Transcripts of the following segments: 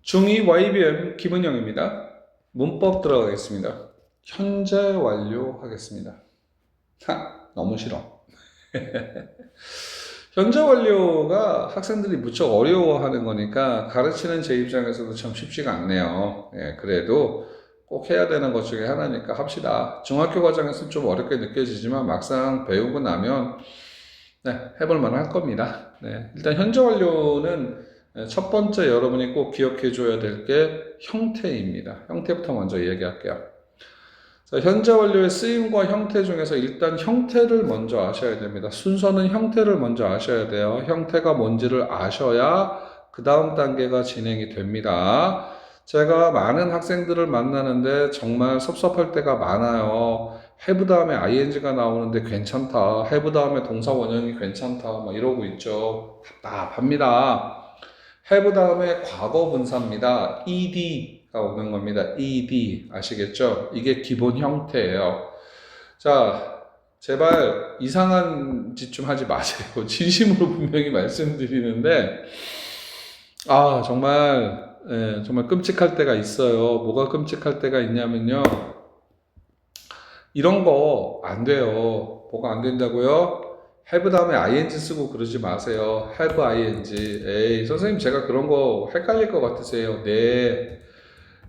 중2 YBM 김은영입니다. 문법 들어가겠습니다. 현재 완료하겠습니다. 너무 싫어. 현재 완료가 학생들이 무척 어려워하는 거니까 가르치는 제 입장에서도 참 쉽지가 않네요. 그래도 꼭 해야 되는 것 중에 하나니까 합시다. 중학교 과정에서 좀 어렵게 느껴지지만 막상 배우고 나면 해볼 만할 겁니다. 일단 현재 완료는 첫 번째 여러분이 꼭 기억해 줘야 될 게 형태입니다. 형태부터 먼저 이야기할게요. 자, 현재 완료의 쓰임과 형태 중에서 일단 형태를 먼저 아셔야 됩니다. 순서는 형태를 먼저 아셔야 돼요. 형태가 뭔지를 아셔야 그 다음 단계가 진행이 됩니다. 제가 많은 학생들을 만나는데 정말 섭섭할 때가 많아요. have 다음에 ing가 나오는데 괜찮다. have 다음에 동사 원형이 괜찮다. 막 이러고 있죠. 답답합니다. have 다음에 과거 분사입니다. ed가 오는 겁니다. ed 아시겠죠? 이게 기본 형태예요. 자, 제발 이상한 짓 좀 하지 마세요. 진심으로 분명히 말씀드리는데 정말 끔찍할 때가 있어요. 뭐가 끔찍할 때가 있냐면요. 이런 거 안 돼요. 뭐가 안 된다고요? have 다음에 ing 쓰고 그러지 마세요. have ing. 에이, 선생님 제가 그런 거 헷갈릴 것 같으세요. 네.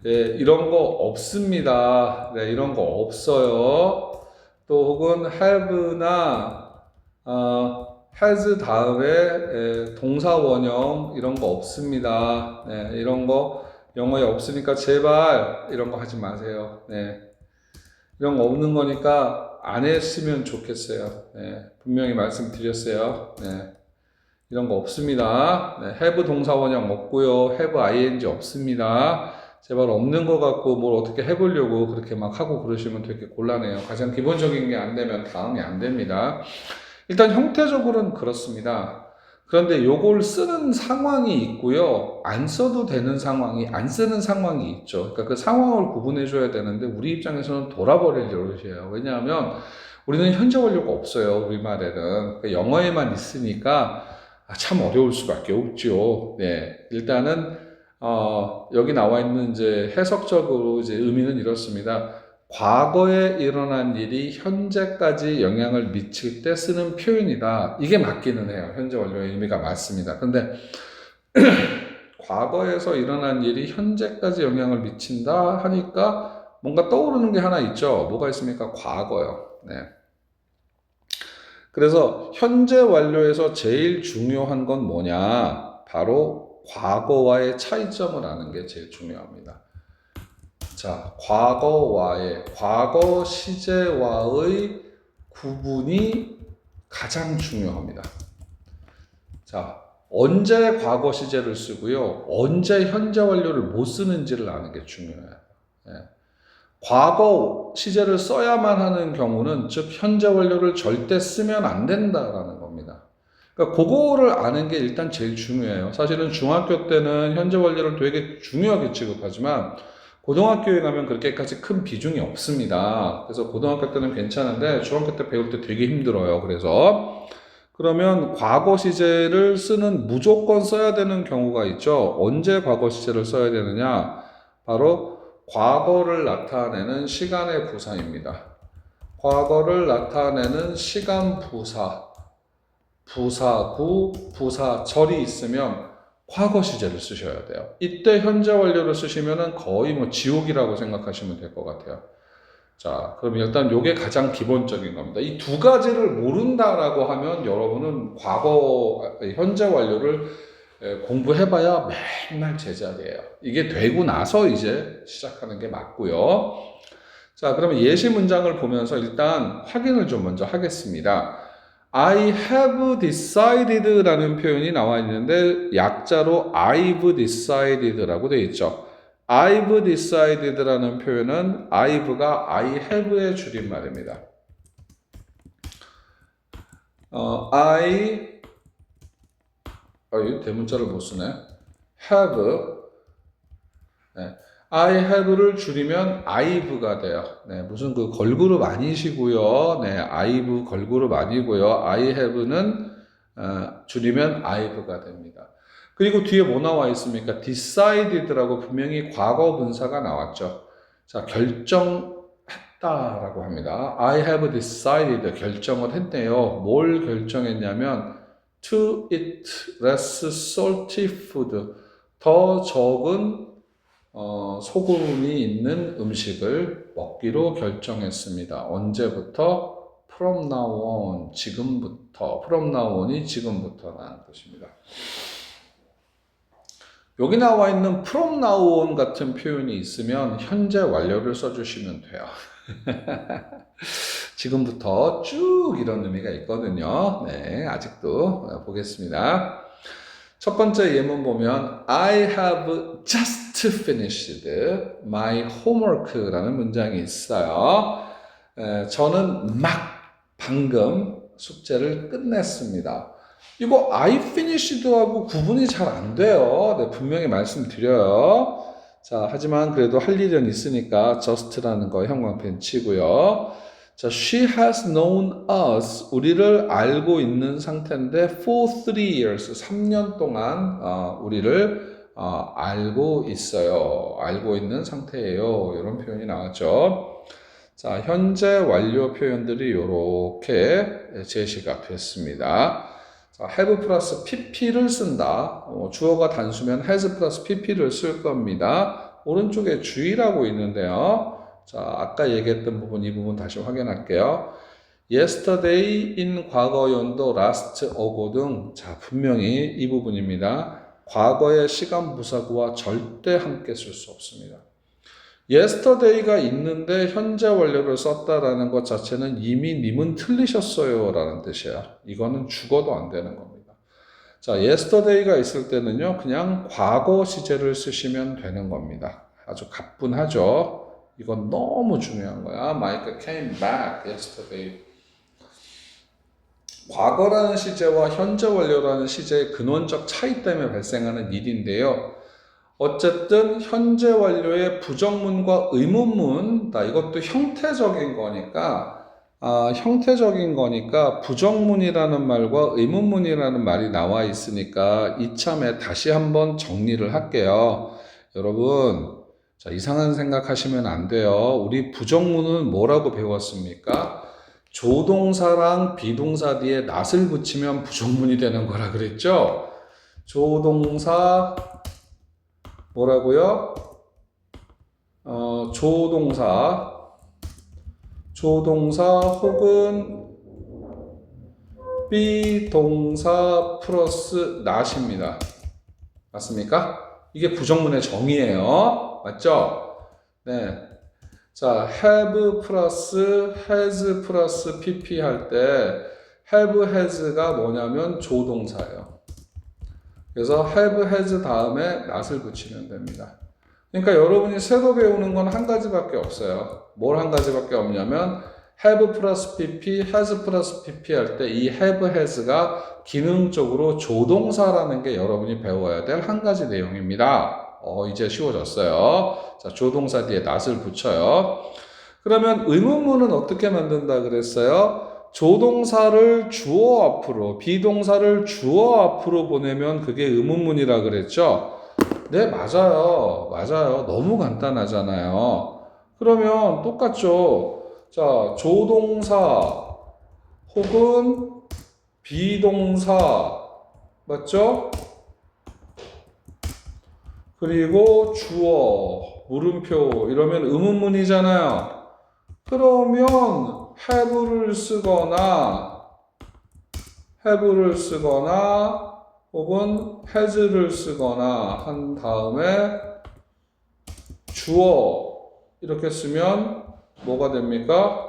이런 거 없습니다. 네, 이런 거 없어요. 또 혹은 have나 has 다음에 동사 원형 이런 거 없습니다. 이런 거 영어에 없으니까 제발 이런 거 하지 마세요. 이런 거 없는 거니까 안 했으면 좋겠어요. 분명히 말씀드렸어요. 이런 거 없습니다. have 동사 원형 없고요. have ing 없습니다. 제발 없는 거 갖고 뭘 어떻게 해보려고 그렇게 막 하고 그러시면 되게 곤란해요. 가장 기본적인 게 안 되면 다음이 안 됩니다. 일단 형태적으로는 그렇습니다. 그런데 요걸 쓰는 상황이 있고요. 안 써도 되는 상황이, 안 쓰는 상황이 있죠. 그러니까 그 상황을 구분해 줘야 되는데 우리 입장에서는 돌아버릴 노릇이에요. 왜냐하면 우리는 현재 완료가 없어요. 우리말에는. 그러니까 영어에만 있으니까 참 어려울 수밖에 없죠. 일단은 여기 나와 있는 이제 해석적으로 이제 의미는 이렇습니다. 과거에 일어난 일이 현재까지 영향을 미칠 때 쓰는 표현이다. 이게 맞기는 해요. 현재 완료의 의미가 맞습니다. 근데 과거에서 일어난 일이 현재까지 영향을 미친다 하니까 뭔가 떠오르는 게 하나 있죠. 뭐가 있습니까? 과거요. 그래서 현재 완료에서 제일 중요한 건 뭐냐? 바로 과거와의 차이점을 아는 게 제일 중요합니다. 자, 과거 시제와의 구분이 가장 중요합니다. 자, 언제 과거 시제를 쓰고요, 언제 현재 완료를 못 쓰는지를 아는 게 중요해요. 과거 시제를 써야만 하는 경우는, 즉 현재 완료를 절대 쓰면 안 된다라는 겁니다. 그러니까 그거를 아는 게 일단 제일 중요해요. 사실은 중학교 때는 현재 완료를 되게 중요하게 취급하지만 고등학교에 가면 그렇게까지 큰 비중이 없습니다. 그래서 고등학교 때는 괜찮은데 중학교 때 배울 때 되게 힘들어요. 그래서 그러면 과거 시제를 쓰는, 무조건 써야 되는 경우가 있죠. 언제 과거 시제를 써야 되느냐? 바로 과거를 나타내는 시간의 부사입니다. 과거를 나타내는 시간 부사, 부사구, 부사절이 있으면 과거 시제를 쓰셔야 돼요. 이때 현재 완료를 쓰시면 거의 뭐 지옥이라고 생각하시면 될 것 같아요. 자, 그럼 일단 이게 가장 기본적인 겁니다. 이 두 가지를 모른다라고 하면 여러분은 현재 완료를 공부해봐야 맨날 제자리예요. 이게 되고 나서 이제 시작하는 게 맞고요. 자, 그러면 예시 문장을 보면서 일단 확인을 좀 먼저 하겠습니다. I have decided라는 표현이 나와 있는데 약자로 I've decided라고 되어 있죠. I've decided라는 표현은 I've가 I have의 줄임말입니다. 이거 대문자를 못 쓰네. have. I have를 줄이면 I've가 돼요. 무슨 그 걸그룹 아니시고요. I've 걸그룹 아니고요. I have는 줄이면 I've가 됩니다. 그리고 뒤에 뭐 나와 있습니까? decided라고 분명히 과거 분사가 나왔죠. 자, 결정했다라고 합니다. I have decided 결정을 했네요. 뭘 결정했냐면 to eat less salty food 더 적은 소금이 있는 음식을 먹기로 결정했습니다. 언제부터? From now on, 지금부터. From now on이 지금부터라는 뜻입니다. 여기 나와 있는 from now on 같은 표현이 있으면 현재 완료를 써주시면 돼요. 지금부터 쭉 이런 의미가 있거든요. 네, 아직도 보겠습니다. 첫 번째 예문 보면 I have just finished my homework라는 문장이 있어요. 저는 방금 숙제를 끝냈습니다. 이거 I finished하고 구분이 잘 안 돼요. 네, 분명히 말씀드려요. 자, 하지만 그래도 할 일은 있으니까 just라는 거 형광펜 치고요. 자, she has known us. 우리를 알고 있는 상태인데 for 3 years. 3년 동안 우리를 알고 있어요. 알고 있는 상태예요. 이런 표현이 나왔죠. 자, 현재 완료 표현들이 이렇게 제시가 됐습니다. 자, have 플러스 pp를 쓴다. 주어가 단수면 has 플러스 pp를 쓸 겁니다. 오른쪽에 주의라고 있는데요. 자, 아까 얘기했던 부분, 이 부분 다시 확인할게요. yesterday in 과거연도 last ago 등, 자, 분명히 이 부분입니다. 과거의 시간 부사구와 절대 함께 쓸 수 없습니다. yesterday가 있는데 현재 완료를 썼다라는 것 자체는 이미 님은 틀리셨어요 라는 뜻이야. 이거는 죽어도 안 되는 겁니다. 자, yesterday가 있을 때는요, 그냥 과거 시제를 쓰시면 되는 겁니다. 아주 가뿐하죠. 이건 너무 중요한 거야. Mike came back yesterday. 과거라는 시제와 현재 완료라는 시제의 근원적 차이 때문에 발생하는 일인데요. 어쨌든 현재 완료의 부정문과 의문문, 이것도 형태적인 거니까 부정문이라는 말과 의문문이라는 말이 나와 있으니까 이참에 다시 한번 정리를 할게요. 여러분, 자, 이상한 생각하시면 안 돼요. 우리 부정문은 뭐라고 배웠습니까? 조동사랑 비동사 뒤에 낫을 붙이면 부정문이 되는 거라 그랬죠? 조동사 뭐라고요? 조동사 혹은 비동사 플러스 낫입니다. 맞습니까? 이게 부정문의 정의예요. 맞죠? 네. 자, have 플러스 has 플러스 pp 할 때 have has가 뭐냐면 조동사예요. 그래서 have has 다음에 not을 붙이면 됩니다. 그러니까 여러분이 새로 배우는 건 한 가지밖에 없어요. 뭘 한 가지밖에 없냐면 have 플러스 pp, has 플러스 pp 할 때 이 have has가 기능적으로 조동사라는 게 여러분이 배워야 될 한 가지 내용입니다. 이제 쉬워졌어요. 자, 조동사 뒤에 not을 붙여요. 그러면 의문문은 어떻게 만든다 그랬어요? 조동사를 주어 앞으로, 비동사를 주어 앞으로 보내면 그게 의문문이라 그랬죠? 네, 맞아요. 너무 간단하잖아요. 그러면 똑같죠? 자, 조동사 혹은 비동사, 맞죠? 그리고 주어, 물음표, 이러면 의문문이잖아요. 그러면 have를 쓰거나 혹은 has를 쓰거나 한 다음에 주어 이렇게 쓰면 뭐가 됩니까?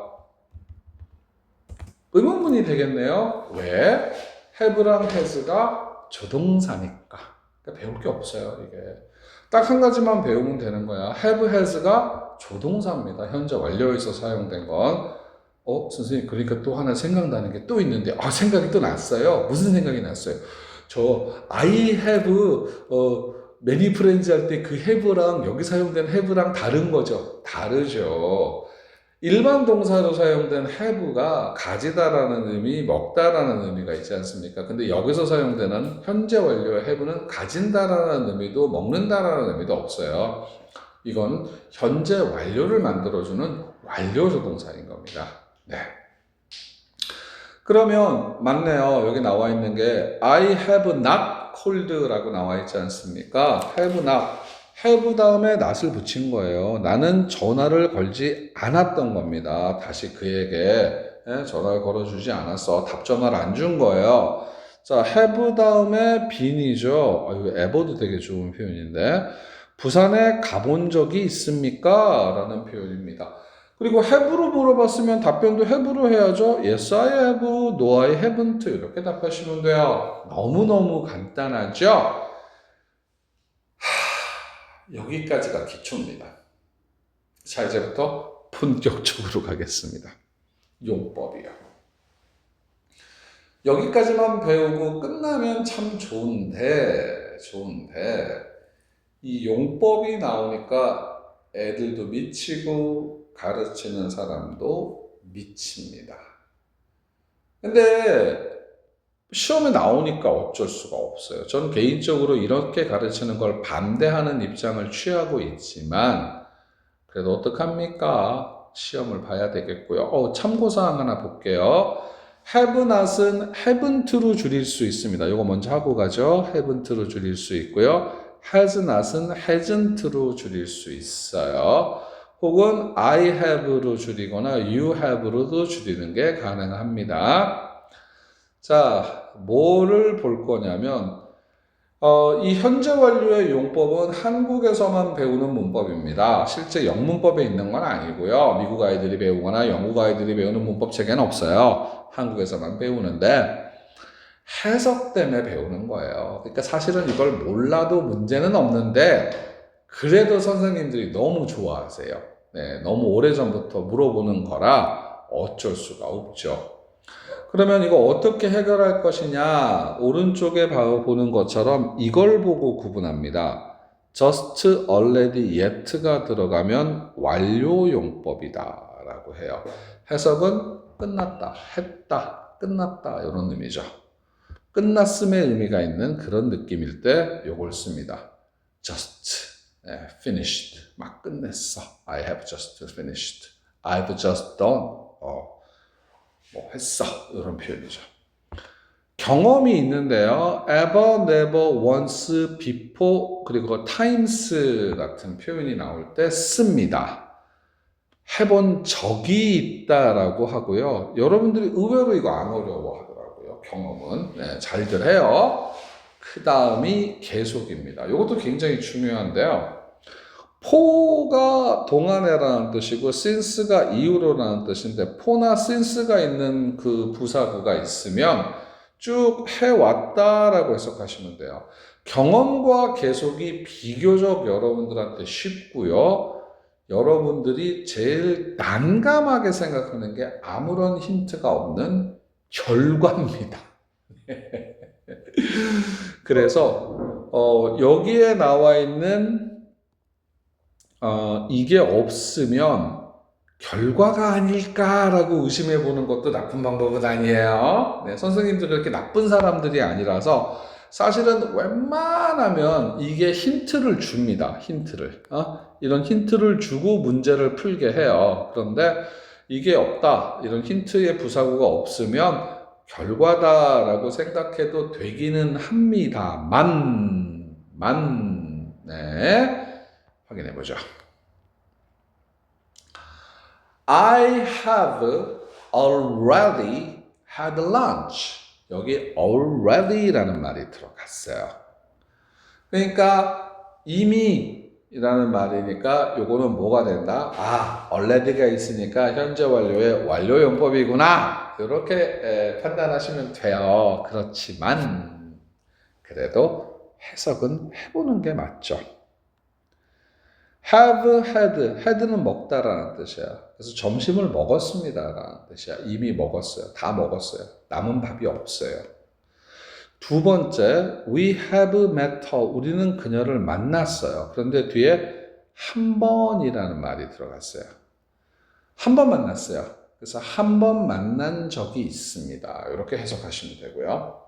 의문문이 되겠네요. 왜? have랑 has가 조동사니까. 그러니까 배울 게 없어요, 이게. 딱 한 가지만 배우면 되는 거야. have, has가 조동사입니다. 현재 완료에서 사용된 건. 선생님, 그러니까 또 하나 생각나는 게 또 있는데, 생각이 또 났어요. 무슨 생각이 났어요? 저, I have, many friends 할 때 그 have랑 여기 사용된 have랑 다른 거죠? 다르죠. 일반 동사로 사용된 have가 가지다라는 의미, 먹다라는 의미가 있지 않습니까? 근데 여기서 사용되는 현재 완료의 have는 가진다라는 의미도 먹는다라는 의미도 없어요. 이건 현재 완료를 만들어주는 완료 조동사인 겁니다. 네. 그러면 맞네요. 여기 나와 있는 게 I have not called라고 나와 있지 않습니까? have not. have 다음에 not을 붙인 거예요. 나는 전화를 걸지 않았던 겁니다. 다시 그에게 전화를 걸어주지 않았어. 답전화를 안 준 거예요. 자, have 다음에 been이죠. 이거 ever도 되게 좋은 표현인데 부산에 가본 적이 있습니까? 라는 표현입니다. 그리고 have로 물어봤으면 답변도 have로 해야죠. Yes, I have. No, I haven't. 이렇게 답하시면 돼요. 너무너무 간단하죠? 여기까지가 기초입니다. 자, 이제부터 본격적으로 가겠습니다. 용법이요. 여기까지만 배우고 끝나면 참 좋은데 이 용법이 나오니까 애들도 미치고 가르치는 사람도 미칩니다. 근데 시험에 나오니까 어쩔 수가 없어요. 저는 개인적으로 이렇게 가르치는 걸 반대하는 입장을 취하고 있지만 그래도 어떡합니까? 시험을 봐야 되겠고요. 참고사항 하나 볼게요. have not은 haven't로 줄일 수 있습니다. 이거 먼저 하고 가죠. haven't로 줄일 수 있고요. has not은 hasn't로 줄일 수 있어요. 혹은 I have로 줄이거나 you have로도 줄이는 게 가능합니다. 자, 뭐를 볼 거냐면 이 현재 완료의 용법은 한국에서만 배우는 문법입니다. 실제 영문법에 있는 건 아니고요. 미국 아이들이 배우거나 영국 아이들이 배우는 문법 체계는 없어요. 한국에서만 배우는데 해석 때문에 배우는 거예요. 그러니까 사실은 이걸 몰라도 문제는 없는데 그래도 선생님들이 너무 좋아하세요. 네, 너무 오래전부터 물어보는 거라 어쩔 수가 없죠. 그러면 이거 어떻게 해결할 것이냐? 오른쪽에 보는 것처럼 이걸 보고 구분합니다. just, already, yet가 들어가면 완료용법이다 라고 해요. 해석은 끝났다, 했다, 끝났다 이런 의미죠. 끝났음의 의미가 있는 그런 느낌일 때 이걸 씁니다. just, finished, 막 끝냈어. I have just finished. I've just done. 했어. 이런 표현이죠. 경험이 있는데요. ever, never, once, before, 그리고 times 같은 표현이 나올 때 씁니다. 해본 적이 있다라고 하고요. 여러분들이 의외로 이거 안 어려워 하더라고요. 경험은. 네, 잘들 해요. 그 다음이 계속입니다. 이것도 굉장히 중요한데요. 포가 동안에라는 뜻이고 since가 이후로라는 뜻인데 포나 since가 있는 그 부사구가 있으면 쭉 해왔다라고 해석하시면 돼요. 경험과 계속이 비교적 여러분들한테 쉽고요. 여러분들이 제일 난감하게 생각하는 게 아무런 힌트가 없는 결과입니다. 그래서 여기에 나와 있는 이게 없으면 결과가 아닐까라고 의심해 보는 것도 나쁜 방법은 아니에요. 네, 선생님들 그렇게 나쁜 사람들이 아니라서 사실은 웬만하면 이게 힌트를 줍니다. 힌트를. 이런 힌트를 주고 문제를 풀게 해요. 그런데 이게 없다. 이런 힌트의 부사구가 없으면 결과다라고 생각해도 되기는 합니다만, 네. 확인해 보죠. I have already had lunch. 여기 already라는 말이 들어갔어요. 그러니까 이미라는 말이니까 요거는 뭐가 된다? already가 있으니까 현재 완료의 완료용법이구나. 이렇게 판단하시면 돼요. 그렇지만 그래도 해석은 해보는 게 맞죠. have had, had는 먹다라는 뜻이야. 그래서 점심을 먹었습니다라는 뜻이야. 이미 먹었어요. 다 먹었어요. 남은 밥이 없어요. 두 번째, we have met her. 우리는 그녀를 만났어요. 그런데 뒤에 한 번이라는 말이 들어갔어요. 한 번 만났어요. 그래서 한 번 만난 적이 있습니다. 이렇게 해석하시면 되고요.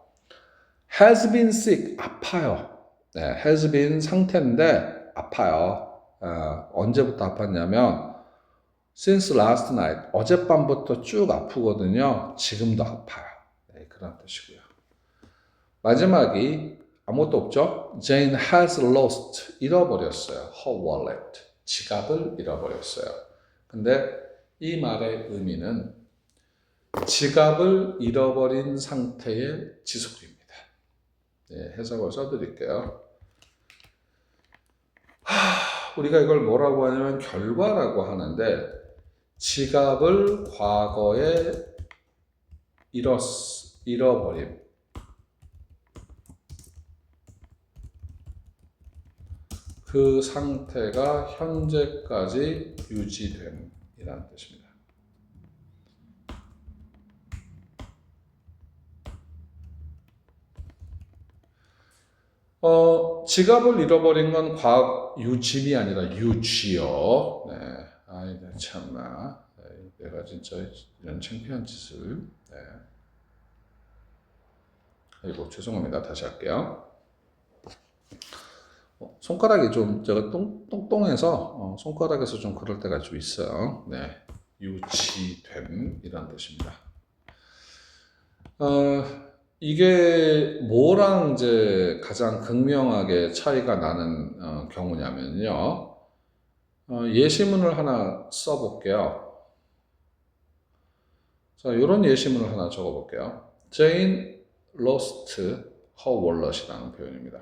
has been sick, 아파요. 네, has been 상태인데 아파요. 언제부터 아팠냐면 since last night, 어젯밤부터 쭉 아프거든요. 지금도 아파요. 네, 그런 뜻이고요. 마지막이 아무것도 없죠? Jane has lost, 잃어버렸어요. her wallet, 지갑을 잃어버렸어요. 근데 이 말의 의미는 지갑을 잃어버린 상태의 지속입니다. 네, 해석을 써드릴게요. 우리가 이걸 뭐라고 하냐면 결과라고 하는데 지갑을 과거에 잃어버림. 그 상태가 현재까지 유지됨이라는 뜻입니다. 지갑을 잃어버린 건 유짐이 아니라 유쥐요. 네. 아이, 참나. 내가 진짜 이런 창피한 짓을. 네. 아이고, 죄송합니다. 다시 할게요. 손가락이 좀 제가 똥똥해서 손가락에서 좀 그럴 때가 좀 있어요. 네. 유지됨이란 뜻입니다. 이게 뭐랑 이제 가장 극명하게 차이가 나는 경우냐면요. 예시문을 하나 써볼게요. 자, 이런 예시문을 하나 적어볼게요. Jane lost her wallet이라는 표현입니다.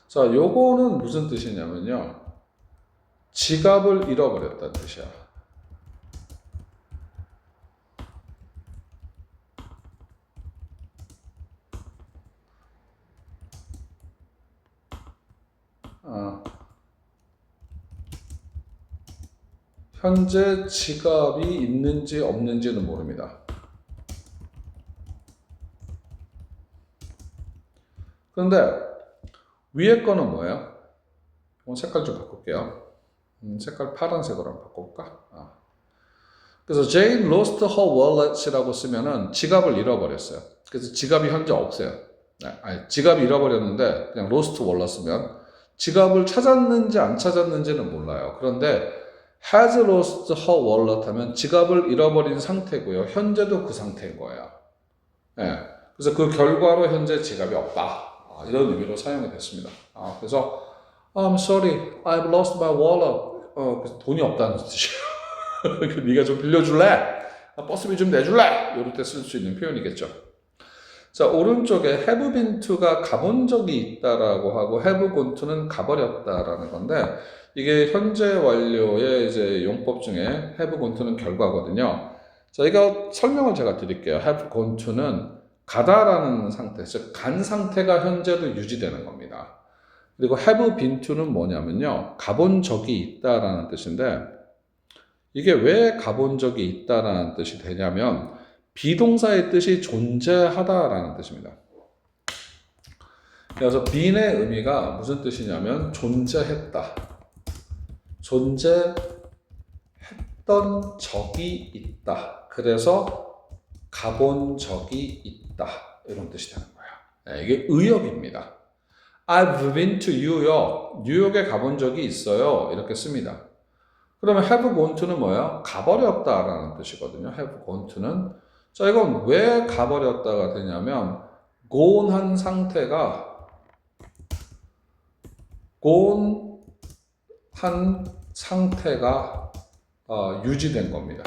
자, 요거는 무슨 뜻이냐면요. 지갑을 잃어버렸다는 뜻이야. 현재 지갑이 있는지 없는지는 모릅니다. 그런데 위에 거는 뭐예요? 색깔 좀 바꿀게요. 색깔 파란색으로 한번 바꿔볼까? 그래서 Jane lost her wallet이라고 쓰면은 지갑을 잃어버렸어요. 그래서 지갑이 현재 없어요. 아니, 지갑이 잃어버렸는데 그냥 lost wallet 쓰면 지갑을 찾았는지 안 찾았는지는 몰라요. 그런데 has lost her wallet 하면 지갑을 잃어버린 상태고요. 현재도 그 상태인 거예요. 네. 그래서 그 결과로 현재 지갑이 없다. 이런 의미로 사용이 됐습니다. 그래서 I'm sorry, I've lost my wallet. 그래서 돈이 없다는 뜻이에요. 네가 좀 빌려줄래? 버스비 좀 내줄래? 이럴 때 쓸 수 있는 표현이겠죠. 자, 오른쪽에 have been to가 가본 적이 있다라고 하고 have gone to는 가버렸다라는 건데 이게 현재 완료의 이제 용법 중에 have gone to는 결과거든요. 자, 이거 설명을 제가 드릴게요. have gone to는 가다라는 상태, 즉 간 상태가 현재도 유지되는 겁니다. 그리고 have been to는 뭐냐면요. 가본 적이 있다라는 뜻인데 이게 왜 가본 적이 있다라는 뜻이 되냐면 비동사의 뜻이 존재하다라는 뜻입니다. 그래서 being의 의미가 무슨 뜻이냐면 존재했다. 존재했던 적이 있다. 그래서 가본 적이 있다. 이런 뜻이 되는 거예요. 이게 의역입니다. I've been to 뉴욕. 뉴욕에 가본 적이 있어요. 이렇게 씁니다. 그러면 have gone to는 뭐예요? 가버렸다라는 뜻이거든요. have gone to는. 자, 이건 왜 가버렸다가 되냐면 gone 한 상태가 유지된 겁니다.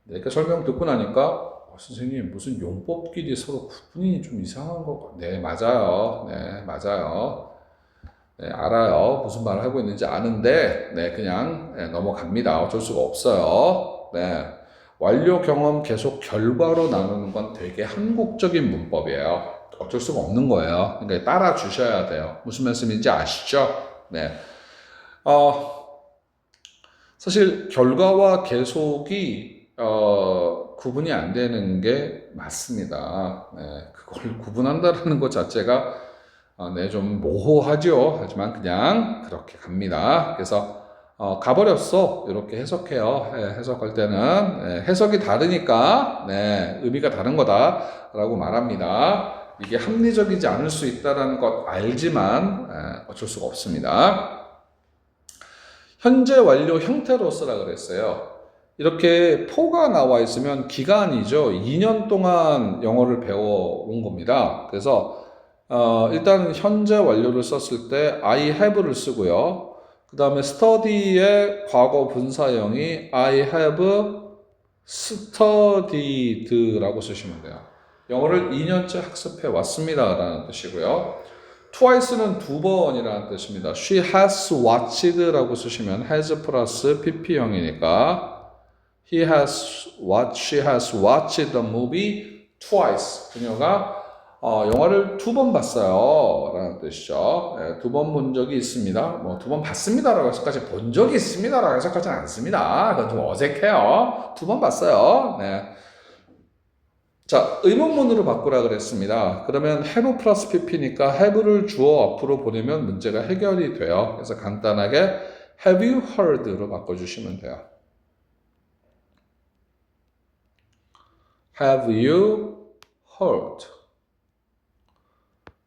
이렇게 설명 듣고 나니까 선생님 무슨 용법끼리 서로 구분이 좀 이상한 거. 네, 맞아요. 네, 맞아요. 네, 알아요. 무슨 말을 하고 있는지 아는데 그냥 넘어갑니다. 어쩔 수가 없어요. 네, 완료 경험 계속 결과로 나누는 건 되게 한국적인 문법이에요. 어쩔 수가 없는 거예요. 그러니까 따라 주셔야 돼요. 무슨 말씀인지 아시죠? 네. 사실 결과와 계속이 구분이 안 되는 게 맞습니다. 네, 그걸 구분한다라는 것 자체가 네, 좀 모호하죠. 하지만 그냥 그렇게 갑니다. 그래서 가버렸어. 이렇게 해석해요. 해석할 때는 해석이 다르니까 네, 의미가 다른 거다라고 말합니다. 이게 합리적이지 않을 수 있다는 것 알지만 어쩔 수가 없습니다. 현재 완료 형태로 쓰라 그랬어요. 이렇게 포가 나와 있으면 기간이죠. 2년 동안 영어를 배워온 겁니다. 그래서 일단 현재 완료를 썼을 때 I have를 쓰고요. 그 다음에 study의 과거 분사형이 I have studied라고 쓰시면 돼요. 영어를 2년째 학습해 왔습니다 라는 뜻이고요. twice는 두 번이라는 뜻입니다. She has watched라고 쓰시면 has 플러스 pp형이니까 she has watched the movie twice. 그녀가 영화를 두 번 봤어요 라는 뜻이죠. 네, 두 번 본 적이 있습니다. 뭐 두 번 봤습니다 라고 해서까지 본 적이 있습니다 라고 해서까지는 않습니다. 그건 좀 어색해요. 두 번 봤어요. 네. 자, 의문문으로 바꾸라 그랬습니다. 그러면 have 플러스 pp니까 have를 주어 앞으로 보내면 문제가 해결이 돼요. 그래서 간단하게 have you heard로 바꿔주시면 돼요. Have you heard?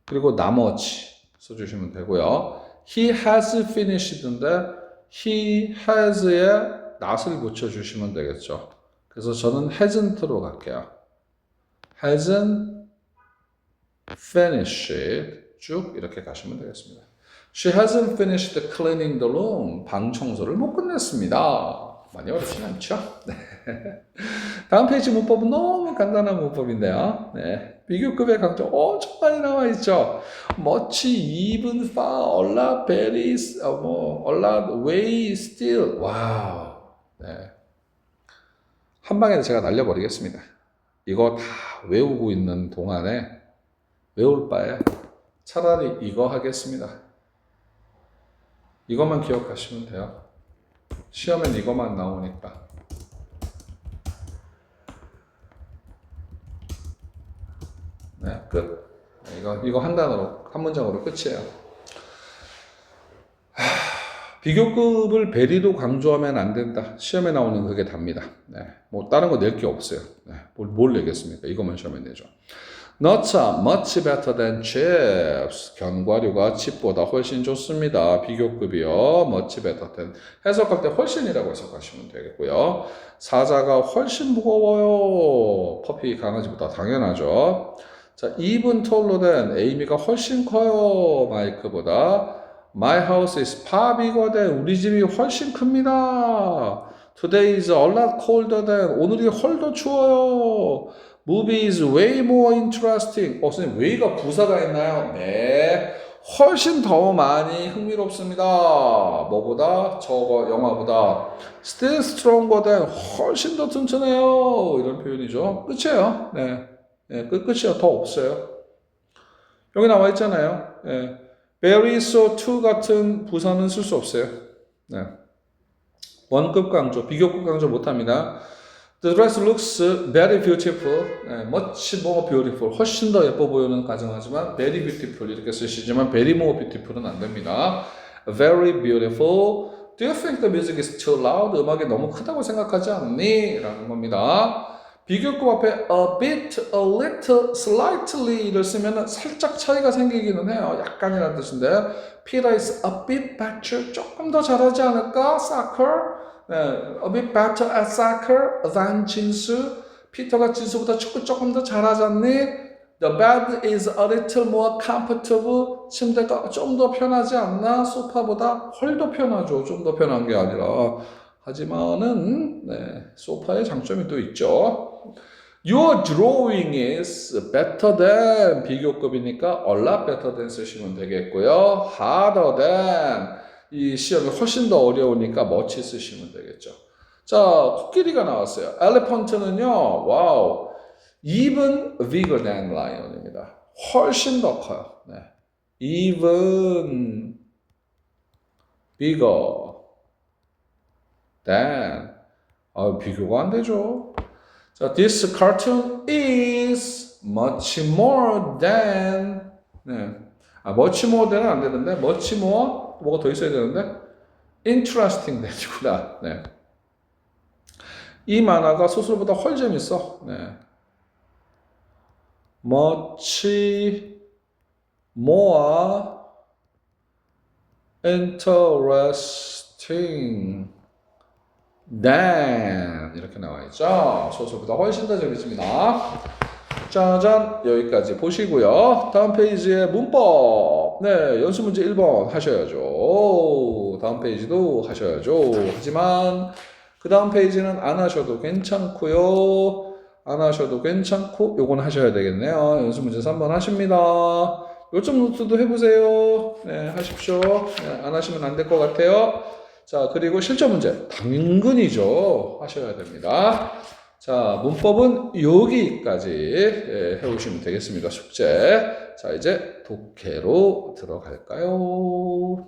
그리고 나머지 써주시면 되고요. He has finished인데 he has에 not을 붙여주시면 되겠죠. 그래서 저는 hasn't로 갈게요. hasn't finished 쭉 이렇게 가시면 되겠습니다. She hasn't finished cleaning the room. 방 청소를 못 끝냈습니다. 많이 어렵진 않죠? 네. 다음 페이지 문법은 너무 간단한 문법인데요. 네. 비교급의 강조 엄청 많이 나와 있죠. much, even, far, a lot, very, a lot, way, still. 와우. 네. 한 방에 제가 날려버리겠습니다. 이거 다 외우고 있는 동안에 외울 바에 차라리 이거 하겠습니다. 이것만 기억하시면 돼요. 시험엔 이것만 나오니까. 네, 끝. 이거 한 단어로, 한 문장으로 끝이에요. 비교급을 베리도 강조하면 안 된다. 시험에 나오는 그게 답니다. 네, 뭐 다른 거 낼 게 없어요. 네, 뭘 내겠습니까? 이것만 시험에 내죠. Nuts are much better than chips. 견과류가 칩보다 훨씬 좋습니다. 비교급이요. much better than. 해석할 때 훨씬이라고 해석하시면 되겠고요. 사자가 훨씬 무거워요. 퍼피 강아지보다 당연하죠. 자, even taller than. 에이미가 훨씬 커요. 마이크보다. My house is far bigger than. 우리 집이 훨씬 큽니다. Today is a lot colder than. 오늘이 훨 더 추워요. Movie is way more interesting. 선생님, way가 부사가 있나요? 네. 훨씬 더 많이 흥미롭습니다. 뭐보다? 저거, 영화보다. Still stronger than. 훨씬 더 튼튼해요. 이런 표현이죠. 끝이에요. 네. 네, 끝이요. 더 없어요. 여기 나와 있잖아요. 네. very, so, to 같은 부사는 쓸 수 없어요. 네. 원급 강조, 비교급 강조 못합니다. The dress looks very beautiful, much more beautiful, 훨씬 더 예뻐 보이는 가정하지만 very beautiful 이렇게 쓰시지만 very more beautiful은 안 됩니다. Very beautiful. Do you think the music is too loud? 음악이 너무 크다고 생각하지 않니? 라는 겁니다. 비교급 앞에 a bit, a little, slightly를 쓰면 살짝 차이가 생기기는 해요. 약간이라는 뜻인데 Peter is a bit better, 조금 더 잘하지 않을까? Soccer. 네, a bit better at soccer than 진수. 피터가 진수보다 축구 조금 더 잘하지 않니? The bed is a little more comfortable. 침대가 좀 더 편하지 않나? 소파보다 훨 더 편하죠. 좀 더 편한 게 아니라. 하지만은 네, 소파의 장점이 또 있죠. Your drawing is better than. 비교급이니까 a lot better than 쓰시면 되겠고요. Harder than. 이 시험이 훨씬 더 어려우니까 much 쓰시면 되겠죠. 자, 코끼리가 나왔어요. elephant는요, 와우, even bigger than lion입니다. 훨씬 더 커요. 네. even bigger than. 비교가 안 되죠. 자, this cartoon is much more than. 네. much more than은 안 되는데, much more 뭐가 더 있어야 되는데, interesting 되구나. 네. 이 만화가 소설보다 훨 재밌어. 네. much more interesting than 이렇게 나와 있죠. 소설보다 훨씬 더 재밌습니다. 짜잔, 여기까지 보시고요. 다음 페이지에 문법. 네, 연습 문제 1번 하셔야죠. 다음 페이지도 하셔야죠. 하지만 그 다음 페이지는 안 하셔도 괜찮고요. 안 하셔도 괜찮고 요건 하셔야 되겠네요. 연습 문제 3번 하십니다. 요점 노트도 해보세요. 네, 하십시오. 네, 안 하시면 안 될 것 같아요. 자, 그리고 실전 문제 당근이죠. 하셔야 됩니다. 자, 문법은 여기까지 해오시면 되겠습니다. 숙제. 자, 이제 독해로 들어갈까요?